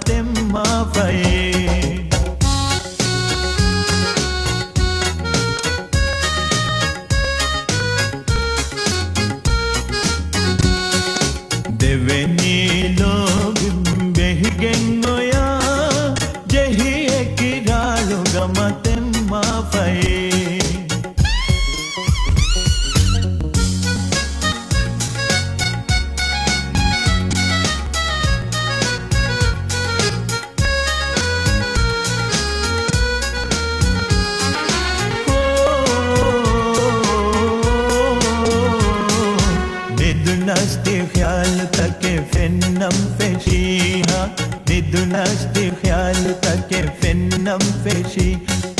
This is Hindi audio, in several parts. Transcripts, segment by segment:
temma faye deveni log behigen oya jehi ekiralu gama temma faye Nasti ख्याल तके फिन्नम फेशी हाँ निदुनस्ती ख्याल तके फिन्नम फेशी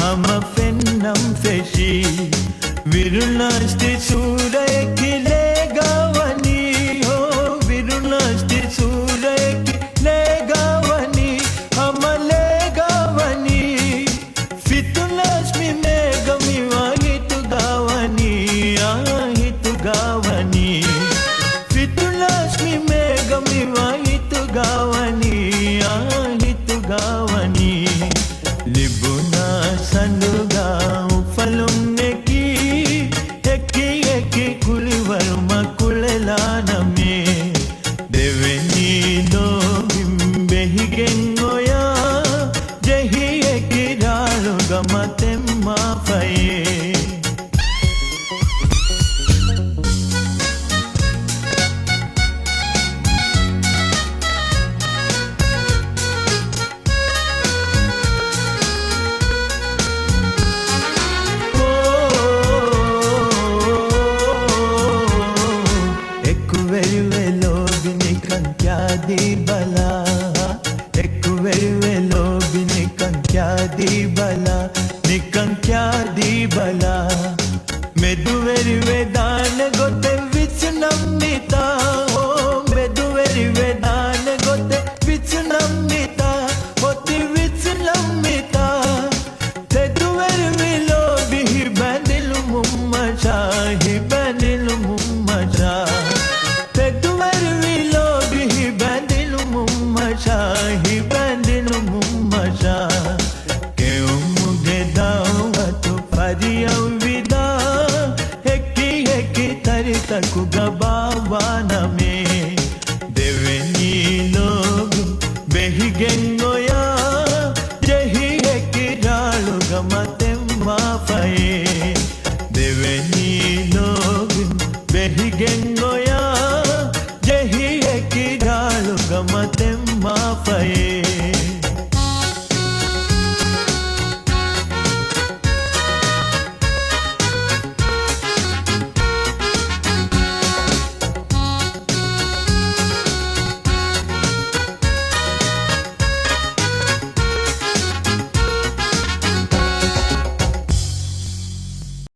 हम फिन्नम फेशी विरुनस्ती सूरय किले गावनी हो विरुनस्ती सूरय किले गावनी हम ले गावनी फितुनस्मी में गमी वाहित गावनी आहित गावनी फितुलक्ष्मी में गमी वाहित गावनी आहित गावनी लिबुना सनुगा फलुमने की एकी कुलिवर्मा कुललाना में देवनी लोग बेहिगेंगोया जही एकिरालो गमते माफाये दी बला एक वे लोग निकन क्या दी बला निकन क्या दी बला मेदुवेरी वेदान गोते विच नमिता ओ मेदुवेरी वेदान गोते विच नमिता होती विच नमिता ते दुवेरी विलो बिही बैंडिल मुम्मचा ही बैंडिल मुम्मचा ते दुवेरी विलो बिही शाही बैंडिल मुम्मशा के मुझे दावत परिया विदा हेकी तरी तक गबावाना में देवनी लोग बेहिगेंगोया जही हेकी रालु गमते माफाये